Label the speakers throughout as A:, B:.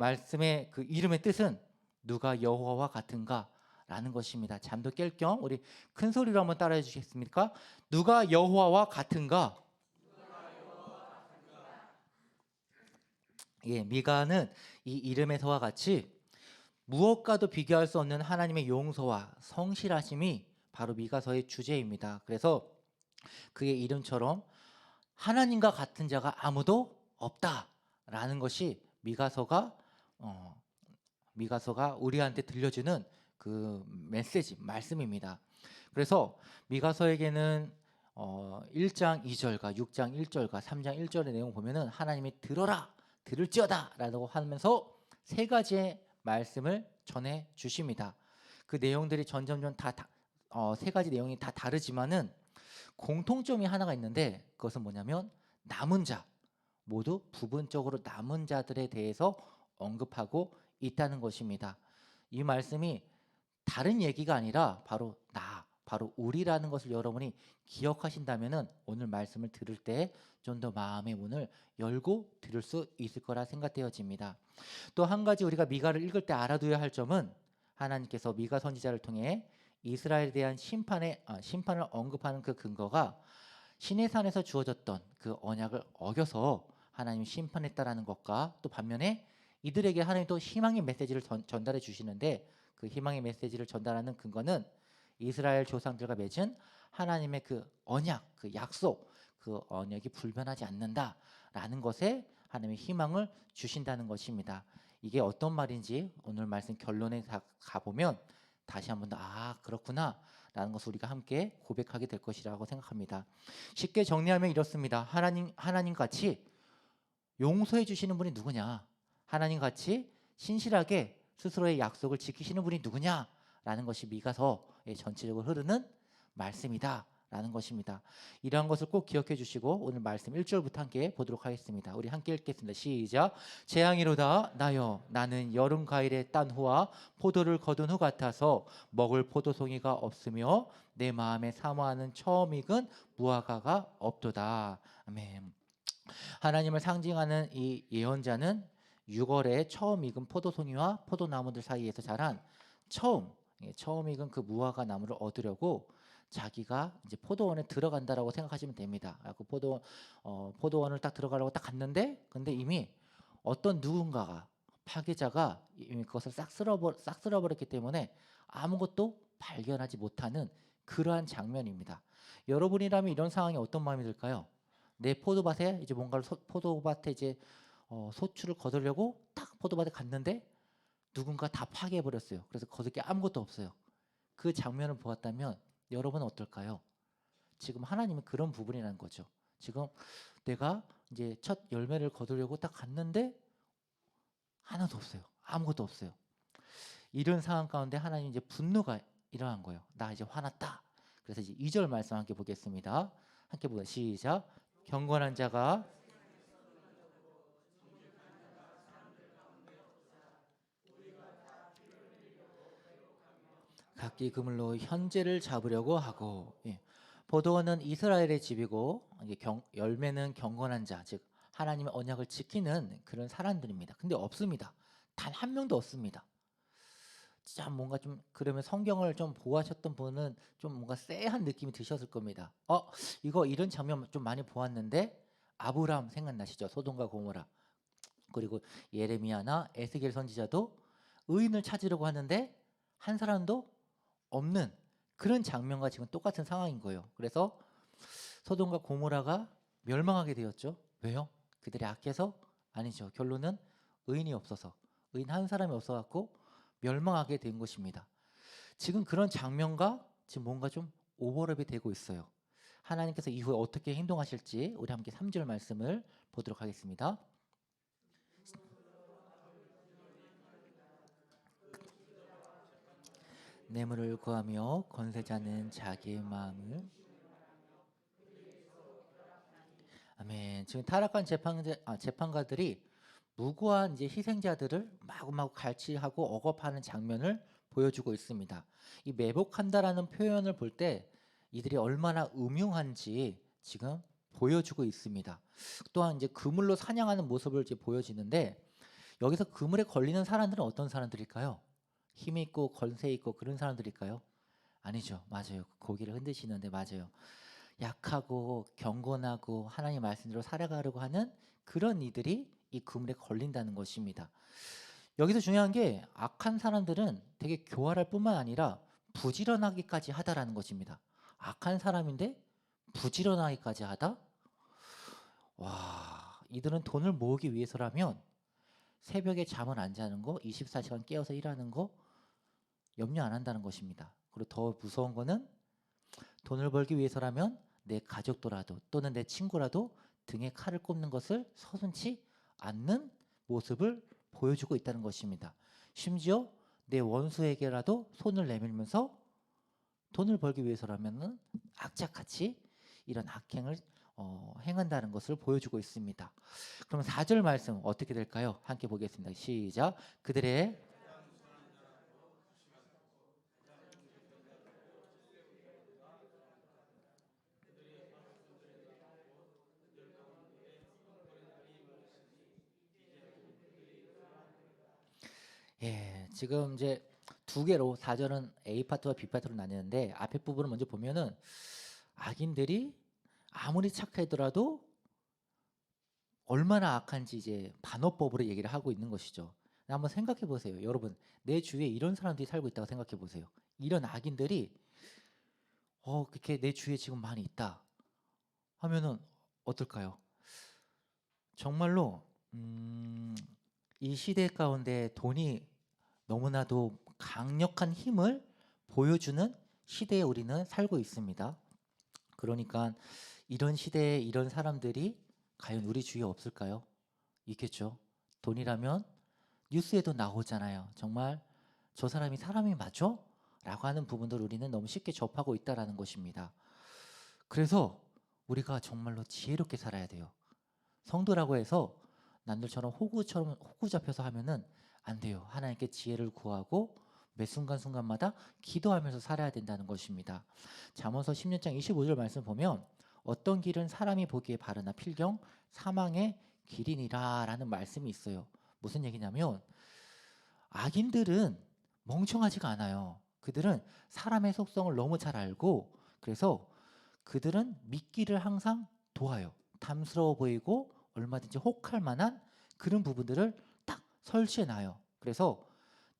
A: 말씀의 그 이름의 뜻은 누가 여호와와 같은가 라는 것입니다. 잠도 깰 겸 우리 큰 소리로 한번 따라해 주시겠습니까? 누가 여호와와 같은가? 예, 미가는 이 이름에서와 같이 무엇과도 비교할 수 없는 하나님의 용서와 성실하심이 바로 미가서의 주제입니다. 그래서 그의 이름처럼 하나님과 같은 자가 아무도 없다라는 것이 미가서가 우리한테 들려주는 그 메시지, 말씀입니다. 그래서 미가서에게는 1장 2절과 6장 1절과 3장 1절의 내용 보면은 하나님이 들어라, 들을지어다 라고 하면서 세 가지의 말씀을 전해 주십니다. 그 내용들이 점점점 세 가지 내용이 다 다르지만은 공통점이 하나가 있는데 그것은 뭐냐면 남은 자, 모두 부분적으로 남은 자들에 대해서 언급하고 있다는 것입니다. 이 말씀이 다른 얘기가 아니라 바로 우리라는 것을 여러분이 기억하신다면은 오늘 말씀을 들을 때 좀 더 마음의 문을 열고 들을 수 있을 거라 생각되어집니다. 또 한 가지 우리가 미가를 읽을 때 알아둬야 할 점은 하나님께서 미가 선지자를 통해 이스라엘에 대한 심판을 언급하는 그 근거가 시내산에서 주어졌던 그 언약을 어겨서 하나님이 심판했다라는 것과 또 반면에 이들에게 하나님 또 희망의 메시지를 전달해 주시는데 그 희망의 메시지를 전달하는 근거는 이스라엘 조상들과 맺은 하나님의 그 언약, 그 약속, 그 언약이 불변하지 않는다라는 것에 하나님의 희망을 주신다는 것입니다. 이게 어떤 말인지 오늘 말씀 결론에 가보면 다시 한 번 더 그렇구나 라는 것을 우리가 함께 고백하게 될 것이라고 생각합니다. 쉽게 정리하면 이렇습니다. 하나님 같이 용서해 주시는 분이 누구냐? 하나님 같이 신실하게 스스로의 약속을 지키시는 분이 누구냐? 라는 것이 미가서의 전체적으로 흐르는 말씀이다 라는 것입니다. 이러한 것을 꼭 기억해 주시고 오늘 말씀 1절부터 함께 보도록 하겠습니다. 우리 함께 읽겠습니다. 시작. 재앙이로다 나여 나는 여름 과일에 딴 후와 포도를 거둔 후 같아서 먹을 포도송이가 없으며 내 마음에 사모하는 처음 익은 무화과가 없도다. 아멘. 하나님을 상징하는 이 예언자는 6월에 처음 익은 포도송이와 포도나무들 사이에서 자란 처음 익은 그 무화과 나무를 얻으려고 자기가 이제 포도원에 들어간다라고 생각하시면 됩니다. 그 포도원을 딱 들어가려고 딱 갔는데, 근데 이미 어떤 누군가가 파괴자가 이미 그것을 싹 쓸어버렸기 때문에 아무것도 발견하지 못하는 그러한 장면입니다. 여러분이라면 이런 상황에 어떤 마음이 들까요? 내 포도밭에 이제 포도밭에 이제 소출을 거두려고 딱 포도밭에 갔는데 누군가 다 파괴해 버렸어요. 그래서 거둘 게 아무것도 없어요. 그 장면을 보았다면 여러분은 어떨까요? 지금 하나님은 그런 부분이라는 거죠. 지금 내가 이제 첫 열매를 거두려고 딱 갔는데 하나도 없어요. 아무것도 없어요. 이런 상황 가운데 하나님 이제 분노가 일어난 거예요. 나 이제 화났다. 그래서 이제 2절 말씀 함께 보겠습니다. 함께 보자. 시작. 경건한 자가 각기 그물로 현재를 잡으려고 하고, 예. 포도원은 이스라엘의 집이고 이제 열매는 경건한 자, 즉 하나님의 언약을 지키는 그런 사람들입니다. 근데 없습니다. 단 한 명도 없습니다. 참 뭔가 좀 그러면 성경을 좀 보아하셨던 분은 좀 뭔가 쎄한 느낌이 드셨을 겁니다. 이거 이런 장면 좀 많이 보았는데 아브라함 생각나시죠? 소돔과 고모라. 그리고 예레미야나 에스겔 선지자도 의인을 찾으려고 하는데 한 사람도 없는 그런 장면과 지금 똑같은 상황인 거예요. 그래서 소돔과 고모라가 멸망하게 되었죠. 왜요? 그들이 악해서? 아니죠. 결론은 의인이 없어서, 의인 한 사람이 없어갖고 멸망하게 된 것입니다. 지금 그런 장면과 지금 뭔가 좀 오버랩이 되고 있어요. 하나님께서 이후에 어떻게 행동하실지 우리 함께 3절 말씀을 보도록 하겠습니다. 뇌물을 구하며 권세자는 자기의 마음을 아멘. 지금 타락한 재판가들이 무고한 이제 희생자들을 마구마구 갈취하고 억압하는 장면을 보여주고 있습니다. 이 매복한다라는 표현을 볼 때 이들이 얼마나 음흉한지 지금 보여주고 있습니다. 또한 이제 그물로 사냥하는 모습을 이제 보여지는데 여기서 그물에 걸리는 사람들은 어떤 사람들일까요? 힘 있고 권세 있고 그런 사람들일까요? 아니죠. 맞아요. 고개를 흔드시는데 맞아요. 약하고 경건하고 하나님 말씀대로 살아가려고 하는 그런 이들이 이 그물에 걸린다는 것입니다. 여기서 중요한 게 악한 사람들은 되게 교활할 뿐만 아니라 부지런하기까지 하다라는 것입니다. 악한 사람인데 부지런하기까지 하다? 와, 이들은 돈을 모으기 위해서라면 새벽에 잠을 안 자는 거, 24시간 깨어서 일하는 거 염려 안 한다는 것입니다. 그리고 더 무서운 거는 돈을 벌기 위해서라면 내 가족도라도 또는 내 친구라도 등에 칼을 꼽는 것을 서슴지 않는 모습을 보여주고 있다는 것입니다. 심지어 내 원수에게라도 손을 내밀면서 돈을 벌기 위해서라면 악착같이 이런 악행을 행한다는 것을 보여주고 있습니다. 그럼 4절 말씀 어떻게 될까요? 함께 보겠습니다. 시작. 그들의 지금 이제 두 개로 4절은 A 파트와 B 파트로 나뉘는데 앞에 부분을 먼저 보면은 악인들이 아무리 착하더라도 얼마나 악한지 이제 반어법으로 얘기를 하고 있는 것이죠. 한번 생각해 보세요. 여러분, 내 주위에 이런 사람들이 살고 있다고 생각해 보세요. 이런 악인들이 그렇게 내 주위에 지금 많이 있다 하면은 어떨까요? 정말로 이 시대 가운데 돈이 너무나도 강력한 힘을 보여주는 시대에 우리는 살고 있습니다. 그러니까 이런 시대에 이런 사람들이 과연 우리 주위에 없을까요? 있겠죠. 돈이라면 뉴스에도 나오잖아요. 정말 저 사람이 사람이 맞죠? 라고 하는 부분들 우리는 너무 쉽게 접하고 있다는 것입니다. 그래서 우리가 정말로 지혜롭게 살아야 돼요. 성도라고 해서 남들처럼 호구 잡혀서 하면은 안 돼요. 하나님께 지혜를 구하고 매 순간순간마다 기도하면서 살아야 된다는 것입니다. 잠언서 16장 25절 말씀 보면 어떤 길은 사람이 보기에 바르나 필경 사망의 길이니라 라는 말씀이 있어요. 무슨 얘기냐면 악인들은 멍청하지가 않아요. 그들은 사람의 속성을 너무 잘 알고 그래서 그들은 미끼를 항상 도와요. 탐스러워 보이고 얼마든지 혹할 만한 그런 부분들을 딱 설치해 놔요. 그래서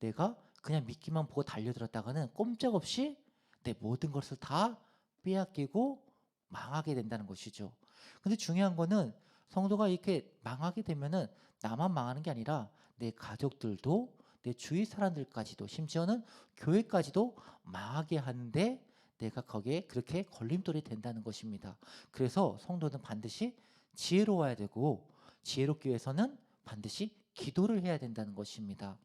A: 내가 그냥 미끼만 보고 달려들었다가는 꼼짝없이 내 모든 것을 다 빼앗기고 망하게 된다는 것이죠. 근데 중요한 거는 성도가 이렇게 망하게 되면은 나만 망하는 게 아니라 내 가족들도 내 주위 사람들까지도 심지어는 교회까지도 망하게 하는데 내가 거기에 그렇게 걸림돌이 된다는 것입니다. 그래서 성도는 반드시 지혜로워야 되고 지혜롭기 위해서는 반드시 기도를 해야 된다는 것입니다.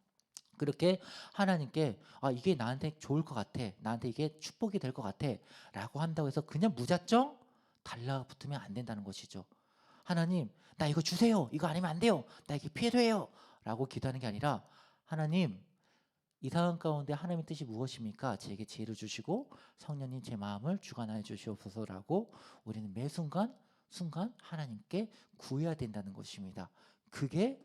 A: 그렇게 하나님께 이게 나한테 좋을 것 같아, 나한테 이게 축복이 될 것 같아 라고 한다고 해서 그냥 무작정 달라붙으면 안 된다는 것이죠. 하나님, 나 이거 주세요, 이거 아니면 안 돼요, 나 이게 필요해요 라고 기도하는 게 아니라 하나님, 이 상황 가운데 하나님의 뜻이 무엇입니까? 제게 지혜를 주시고 성령님 제 마음을 주관하여 주시옵소서라고 우리는 매 순간 하나님께 구해야 된다는 것입니다. 그게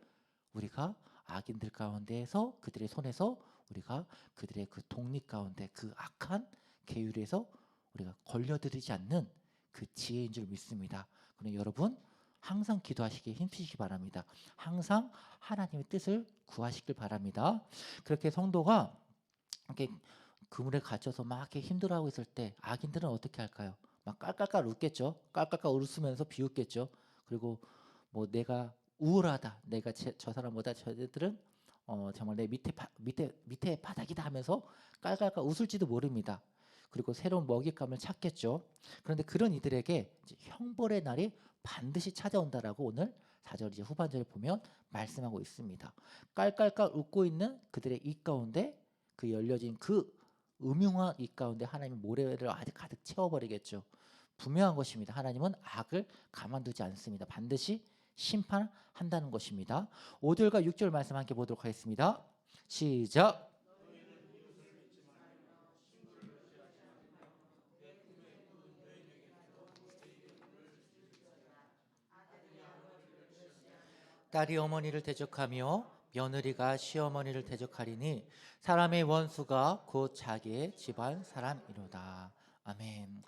A: 우리가 악인들 가운데에서 그들의 손에서 우리가 그들의 그 독립 가운데 그 악한 계율에서 우리가 걸려들지 않는 그 지혜인 줄 믿습니다. 그럼 여러분 항상 기도하시기 힘쓰시기 바랍니다. 항상 하나님의 뜻을 구하시길 바랍니다. 그렇게 성도가 이렇게 그물에 갇혀서 막 이렇게 힘들어하고 있을 때 악인들은 어떻게 할까요? 막 깔깔깔 웃겠죠. 깔깔깔 웃으면서 비웃겠죠. 그리고 뭐 내가 우월하다, 내가 저 사람보다 저들은 정말 내 밑에 바닥이다 하면서 깔깔깔 웃을지도 모릅니다. 그리고 새로운 먹잇감을 찾겠죠. 그런데 그런 이들에게 이제 형벌의 날이 반드시 찾아온다라고 오늘 4절 이제 후반절에 보면 말씀하고 있습니다. 깔깔깔 웃고 있는 그들의 입 가운데 그 열려진 그 음흉한 입 가운데 하나님의 모래를 아주 가득 채워버리겠죠. 분명한 것입니다. 하나님은 악을 가만두지 않습니다. 반드시 심판한다는 것입니다. 5절과 6절 말씀 함께 보도록 하겠습니다. 시작. 딸이 어머니를 대적하며 며느리가 시어머니를 대적하리니 사람의 원수가 곧 자기의 집안 사람이로다. 아멘.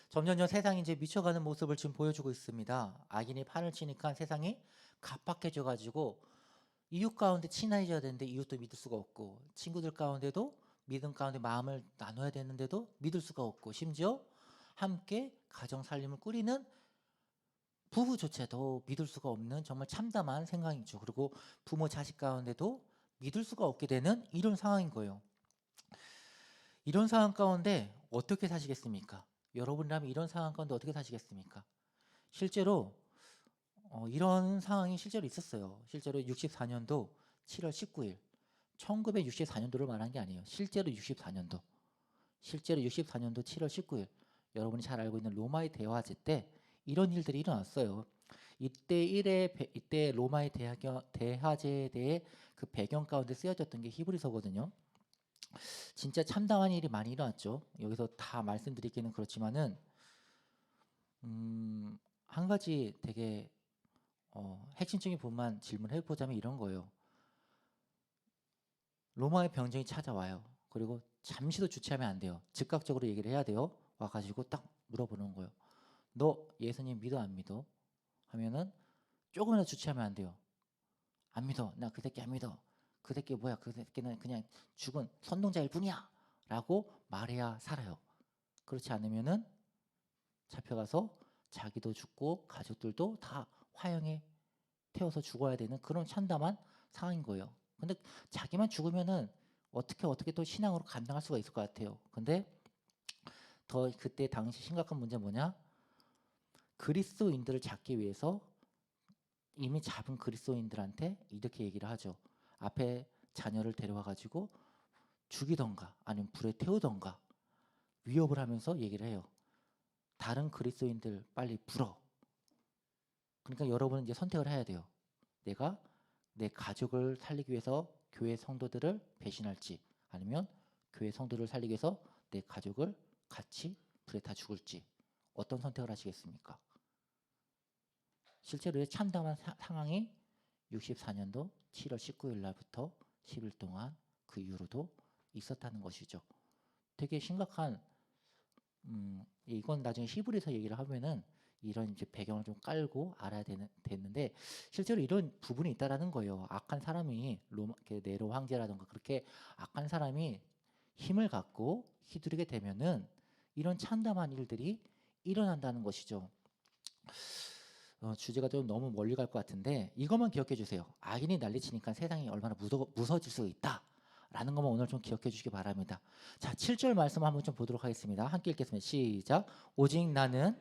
A: 점점점 세상이 이제 미쳐가는 모습을 지금 보여주고 있습니다. 악인이 판을 치니까 세상이 각박해져 가지고 이웃 가운데 친해져야 되는데 이웃도 믿을 수가 없고, 친구들 가운데도 믿음 가운데 마음을 나눠야 되는데도 믿을 수가 없고, 심지어 함께 가정 살림을 꾸리는 부부조차도 믿을 수가 없는 정말 참담한 생각이죠. 그리고 부모 자식 가운데도 믿을 수가 없게 되는 이런 상황인 거예요. 이런 상황 가운데 어떻게 사시겠습니까? 여러분이라면 이런 상황 가운데 어떻게 사시겠습니까? 실제로 이런 상황이 실제로 있었어요. 실제로 64년도 7월 19일, 1964년도를 말한 게 아니에요. 실제로 64년도 7월 19일, 여러분이 잘 알고 있는 로마의 대화제 때 이런 일들이 일어났어요. 이때 로마의 대화제에 대해 그 배경 가운데 쓰여졌던 게 히브리서거든요. 진짜 참담한 일이 많이 일어났죠. 여기서 다 말씀드리기는 그렇지만은 한 가지 되게 핵심적인 부분만 질문해 보자면 이런 거예요. 로마의 병정이 찾아와요. 그리고 잠시도 주체하면 안 돼요. 즉각적으로 얘기를 해야 돼요. 와가지고 딱 물어보는 거예요. 너 예수님 믿어 안 믿어? 하면은 조금이라도 주체하면 안 돼요. 안 믿어. 나 그 새끼 안 믿어. 그 새끼 뭐야? 그 새끼는 그냥 죽은 선동자일 뿐이야. 라고 말해야 살아요. 그렇지 않으면은 잡혀가서 자기도 죽고 가족들도 다 화형에 태워서 죽어야 되는 그런 참담한 상황인 거예요. 근데 자기만 죽으면은 어떻게 또 신앙으로 감당할 수가 있을 것 같아요. 근데 더 그때 당시 심각한 문제는 뭐냐? 그리스도인들을 잡기 위해서 이미 잡은 그리스도인들한테 이렇게 얘기를 하죠. 앞에 자녀를 데려와 가지고 죽이던가 아니면 불에 태우던가 위협을 하면서 얘기를 해요. 다른 그리스도인들 빨리 불어. 그러니까 여러분은 이제 선택을 해야 돼요. 내가 내 가족을 살리기 위해서 교회 성도들을 배신할지, 아니면 교회 성도를 살리기 위해서 내 가족을 같이 불에 타 죽을지, 어떤 선택을 하시겠습니까? 실제로 참담한 상황이 64년도 7월 19일 날부터 10일 동안 그 이후로도 있었다는 것이죠. 되게 심각한 이건 나중에 히브리서 얘기를 하면은 이런 이제 배경을 좀 깔고 알아야 되는데 실제로 이런 부분이 있다라는 거예요. 악한 사람이 네로 황제라든가 그렇게 악한 사람이 힘을 갖고 휘두르게 되면은 이런 참담한 일들이 일어난다는 것이죠. 주제가 좀 너무 멀리 갈 것 같은데 이것만 기억해 주세요. 악인이 난리치니까 세상이 얼마나 무서워질 수 있다. 라는 것만 오늘 좀 기억해 주시기 바랍니다. 자, 7절 말씀 한번 좀 보도록 하겠습니다. 함께 읽겠습니다. 시작. 오직 나는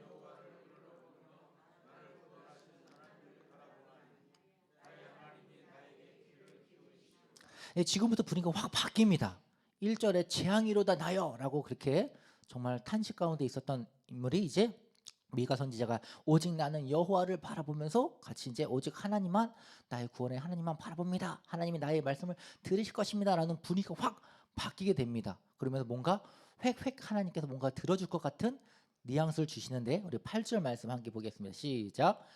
A: 지금부터 분위기가 확 바뀝니다. 1절에 재앙이로다 나여 라고 그렇게 정말 탄식 가운데 있었던 인물이 이제 미가 선지자가 오직 나는 여호와를 바라보면서 같이 이제 오직 하나님만, 나의 구원의 하나님만 바라봅니다. 하나님이 나의 말씀을 들으실 것입니다. 라는 분위기가 확 바뀌게 됩니다. 그러면서 뭔가 획획 하나님께서 뭔가 들어줄 것 같은 뉘앙스를 주시는데 우리 8절 말씀 함께 보겠습니다. 시작.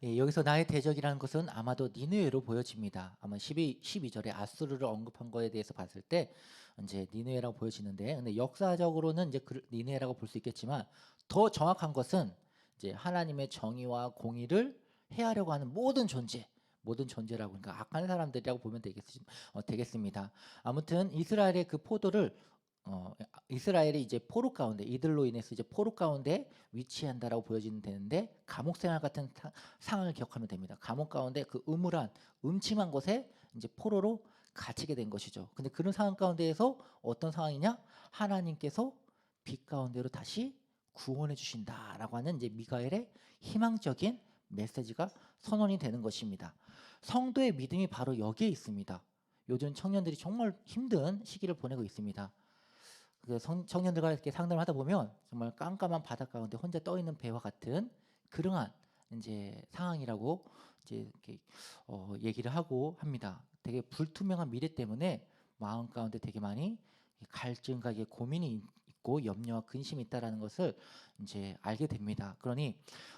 A: 여기서 나의 대적이라는 것은 아마도 니느웨로 보여집니다. 아마 12절에 아수르를 언급한 거에 대해서 봤을 때 이제 니느웨라고 보여지는데, 근데 역사적으로는 이제 니느웨라고 볼 수 있겠지만 더 정확한 것은 이제 하나님의 정의와 공의를 해하려고 하는 모든 존재라고, 그러니까 악한 사람들이라고 보면 되겠습니다. 아무튼 이스라엘의 그 포도를 이스라엘이 이제 포로 가운데, 이들로 인해서 이제 포로 가운데 위치한다라고 보여지는 되는데, 감옥 생활 같은 상황을 기억하면 됩니다. 감옥 가운데 그 음침한 곳에 이제 포로로 갇히게 된 것이죠. 근데 그런 상황 가운데에서 어떤 상황이냐? 하나님께서 빛 가운데로 다시 구원해 주신다라고 하는 이제 미가엘의 희망적인 메시지가 선언이 되는 것입니다. 성도의 믿음이 바로 여기에 있습니다. 요즘 청년들이 정말 힘든 시기를 보내고 있습니다. 그 청년들과 이렇게 상담을 하다 보면 정말 깜깜한 바닷 가운데 혼자 떠 있는 배와 같은 그러한 이제 상황이라고 이제 이렇게 얘기를 하고 합니다. 되게 불투명한 미래 때문에 마음 가운데 되게 많이 갈증과 이게 고민이 있고 염려와 근심이 있다라는 것을 이제 알게 됩니다. 그러니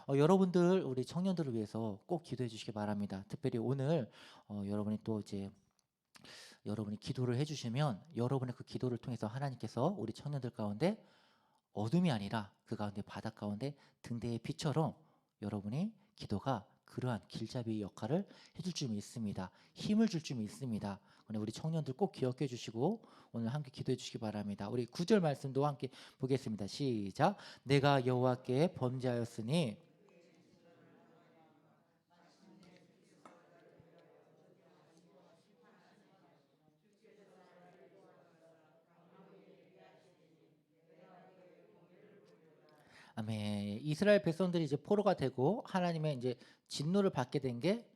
A: 여러분들 우리 청년들을 위해서 꼭 기도해 주시기 바랍니다. 특별히 오늘 여러분이 또 이제 여러분이 기도를 해주시면 여러분의 그 기도를 통해서 하나님께서 우리 청년들 가운데 어둠이 아니라 그 가운데 바다 가운데 등대의 빛처럼 여러분이 기도가 그러한 길잡이 역할을 해줄 줄 믿습니다. 힘을 줄 줄 믿습니다. 우리 청년들 꼭 기억해 주시고 오늘 함께 기도해 주시기 바랍니다. 우리 9절 말씀도 함께 보겠습니다. 시작. 내가 여호와께 범죄하였으니 아멘. 이스라엘 백성들이 이제 포로가 되고 하나님의 이제 진노를 받게 된 게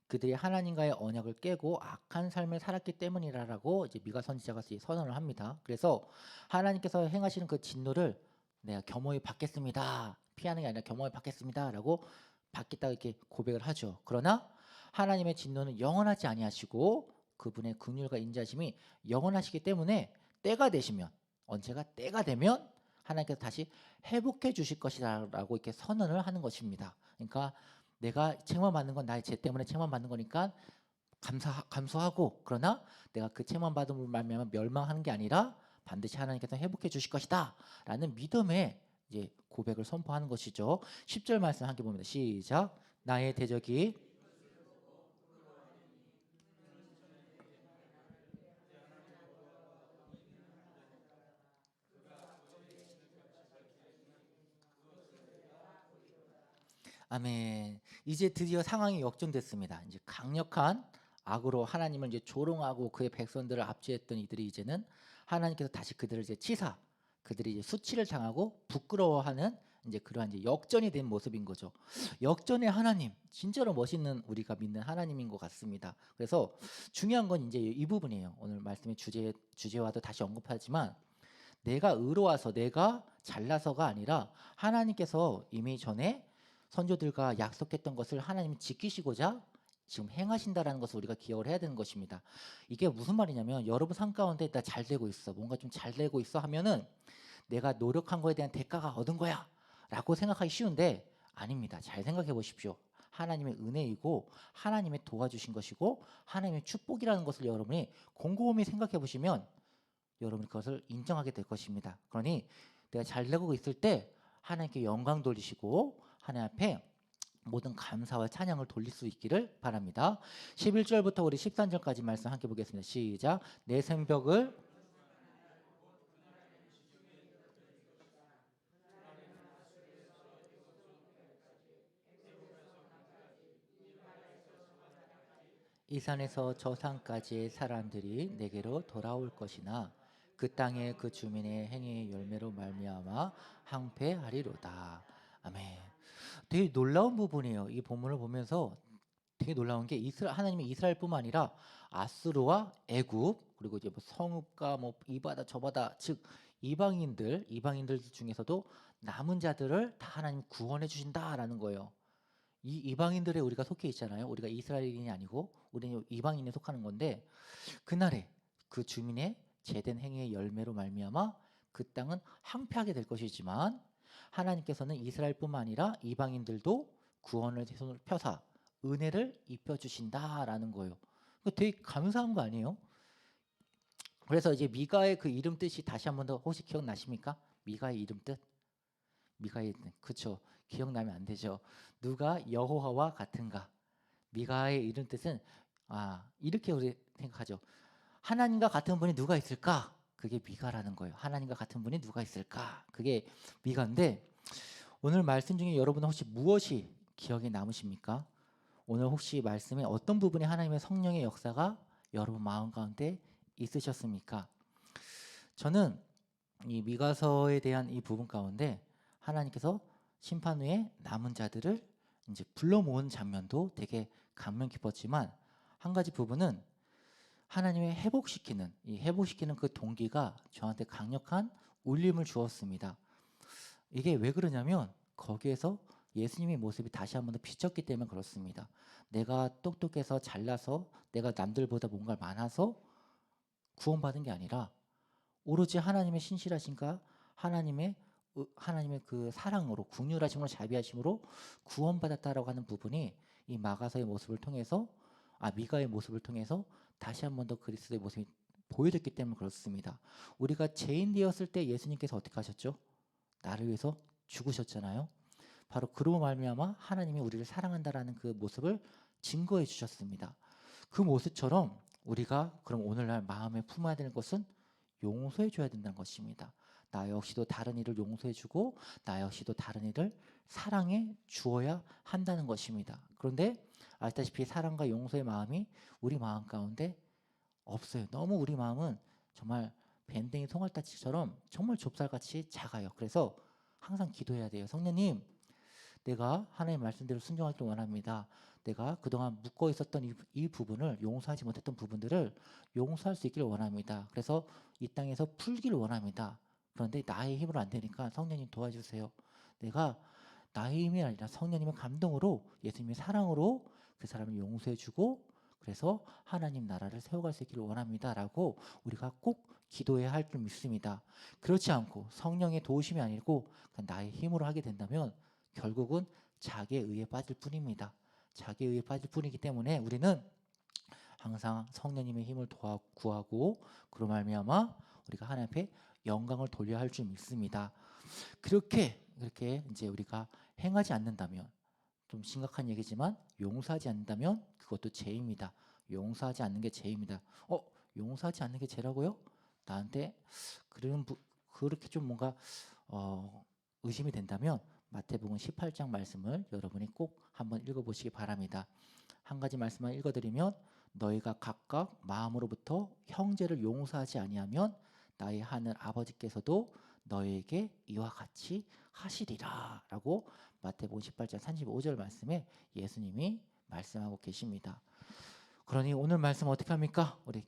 A: 그들이 하나님과의 언약을 깨고 악한 삶을 살았기 때문이라고 이제 미가 선지자가 선언을 합니다. 그래서 하나님께서 행하시는 그 진노를 내가 겸허히 받겠습니다. 피하는 게 아니라 겸허히 받겠습니다라고 받겠다 이렇게 고백을 하죠. 그러나 하나님의 진노는 영원하지 아니하시고 그분의 긍휼과 인자심이 영원하시기 때문에 때가 되시면 언제가 때가 되면 하나님께서 다시 회복해 주실 것이라고 이렇게 선언을 하는 것입니다. 그러니까 내가 책망받는 건 나의 죄 때문에 책망받는 거니까 감수하고 그러나 내가 그 책망받음을 말미암아 멸망하는 게 아니라 반드시 하나님께서 회복해 주실 것이다 라는 믿음의 이제 고백을 선포하는 것이죠. 10절 말씀 함께 봅니다. 시작. 나의 대적이 아멘. 이제 드디어 상황이 역전됐습니다. 이제 강력한 악으로 하나님을 이제 조롱하고 그의 백성들을 압제했던 이들이 이제는 하나님께서 다시 그들을 이제 치사, 그들이 이제 수치를 당하고 부끄러워하는 이제 그러한 이제 역전이 된 모습인 거죠. 역전의 하나님, 진짜로 멋있는 우리가 믿는 하나님인 것 같습니다. 그래서 중요한 건 이제 이 부분이에요. 오늘 말씀의 주제와도 다시 언급하지만 내가 의로워서 내가 잘나서가 아니라 하나님께서 이미 전에 선조들과 약속했던 것을 하나님이 지키시고자 지금 행하신다라는 것을 우리가 기억을 해야 되는 것입니다. 이게 무슨 말이냐면 여러분 삶 가운데 나 잘 되고 있어, 뭔가 좀 잘 되고 있어 하면은 내가 노력한 거에 대한 대가가 얻은 거야 라고 생각하기 쉬운데 아닙니다. 잘 생각해 보십시오. 하나님의 은혜이고 하나님의 도와주신 것이고 하나님의 축복이라는 것을 여러분이 곰곰이 생각해 보시면 여러분이 그것을 인정하게 될 것입니다. 그러니 내가 잘 되고 있을 때 하나님께 영광 돌리시고 하나님 앞에 모든 감사와 찬양을 돌릴 수 있기를 바랍니다. 11절부터 우리 13절까지 말씀 함께 보겠습니다. 시작. 내 생벽을 이 산에서 저 산까지의 사람들이 내게로 돌아올 것이나 그 땅의 그 주민의 행위의 열매로 말미암아 항폐하리로다. 아멘. 되게 놀라운 부분이에요. 이 본문을 보면서 되게 놀라운 게 하나님이 이스라엘뿐만 아니라 아수르와 애굽 그리고 이제 뭐 성읍과 뭐 이 바다 저 바다 즉 이방인들 중에서도 남은 자들을 다 하나님 구원해 주신다라는 거예요. 이 이방인들에 우리가 속해 있잖아요. 우리가 이스라엘인이 아니고 우리는 이방인에 속하는 건데 그날에 그 주민의 제된 행위의 열매로 말미암아 그 땅은 항폐하게 될 것이지만 하나님께서는 이스라엘뿐만 아니라 이방인들도 구원을 손을 펴사 은혜를 입혀 주신다라는 거예요. 되게 감사한 거 아니에요? 그래서 이제 미가의 그 이름 뜻이 다시 한 번 더 혹시 기억나십니까? 미가의 이름 뜻? 미가의 그쵸? 기억나면 안 되죠. 누가 여호와와 같은가? 미가의 이름 뜻은 이렇게 우리 생각하죠. 하나님과 같은 분이 누가 있을까? 그게 미가라는 거예요. 하나님과 같은 분이 누가 있을까? 그게 미가인데 오늘 말씀 중에 여러분 혹시 무엇이 기억에 남으십니까? 오늘 혹시 말씀에 어떤 부분에 하나님의 성령의 역사가 여러분 마음 가운데 있으셨습니까? 저는 이 미가서에 대한 이 부분 가운데 하나님께서 심판 후에 남은 자들을 이제 불러 모은 장면도 되게 감명 깊었지만 한 가지 부분은 하나님의 회복시키는 그 동기가 저한테 강력한 울림을 주었습니다. 이게 왜 그러냐면 거기에서 예수님의 모습이 다시 한 번 더 비쳤기 때문에 그렇습니다. 내가 똑똑해서 잘나서 내가 남들보다 뭔가 많아서 구원받은 게 아니라 오로지 하나님의 신실하신가, 하나님의 그 사랑으로, 긍휼하심으로, 자비하심으로 구원받았다라고 하는 부분이 이 마가서의 모습을 통해서, 미가의 모습을 통해서 다시 한 번 더 그리스도의 모습이 보여졌기 때문에 그렇습니다. 우리가 죄인 되었을 때 예수님께서 어떻게 하셨죠? 나를 위해서 죽으셨잖아요. 바로 그로 말미암아 하나님이 우리를 사랑한다라는 그 모습을 증거해 주셨습니다. 그 모습처럼 우리가 그럼 오늘날 마음에 품어야 되는 것은 용서해 줘야 된다는 것입니다. 나 역시도 다른 이를 용서해 주고 나 역시도 다른 이를 사랑해 주어야 한다는 것입니다. 그런데 아시다시피 사랑과 용서의 마음이 우리 마음 가운데 없어요. 너무 우리 마음은 정말 밴댕이 송알타치처럼 정말 좁쌀같이 작아요. 그래서 항상 기도해야 돼요. 성령님, 내가 하나님의 말씀대로 순종하기를 원합니다. 내가 그동안 묶어 있었던 이 부분을, 용서하지 못했던 부분들을 용서할 수 있기를 원합니다. 그래서 이 땅에서 풀기를 원합니다. 그런데 나의 힘으로 안 되니까 성령님 도와주세요. 내가 나의 힘이 아니라 성령님의 감동으로, 예수님의 사랑으로 그 사람을 용서해주고 그래서 하나님 나라를 세워갈 수 있기를 원합니다라고 우리가 꼭 기도해야 할 줄 믿습니다. 그렇지 않고 성령의 도우심이 아니고 나의 힘으로 하게 된다면 결국은 자기의 의에 빠질 뿐입니다. 자기의 의에 빠질 뿐이기 때문에 우리는 항상 성령님의 힘을 구하고 그로 말미암아 우리가 하나님 앞에 영광을 돌려야 할 줄 믿습니다. 그렇게 이제 우리가 행하지 않는다면, 좀 심각한 얘기지만 용서하지 않는다면 그것도 죄입니다. 용서하지 않는 게 죄입니다. 용서하지 않는 게 죄라고요? 나한테 그렇게 좀 뭔가 의심이 된다면 마태복음 18장 말씀을 여러분이 꼭 한번 읽어보시기 바랍니다. 한 가지 말씀만 읽어드리면, 너희가 각각 마음으로부터 형제를 용서하지 아니하면 나의 하늘 아버지께서도 너희에게 이와 같이 하시리라 라고 마태복음 18장 35절 말씀에 예수님이 말씀하고 계십니다. 그러니 오늘 말씀 어떻게 합니까? 우리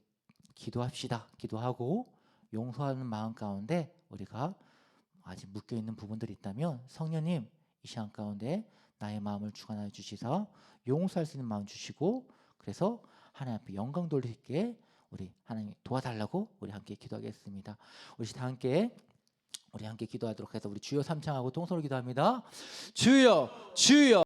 A: 기도합시다. 기도하고 용서하는 마음 가운데 우리가 아직 묶여있는 부분들이 있다면 성령님 이 시간 가운데 나의 마음을 주관하여 주시사 용서할 수 있는 마음 주시고, 그래서 하나님 앞에 영광 돌릴 수 있게 우리 하나님 도와달라고 우리 함께 기도하겠습니다. 우리 다 함께 기도하도록 해서 우리 주여 삼창하고 통성으로 기도합니다. 주여 주여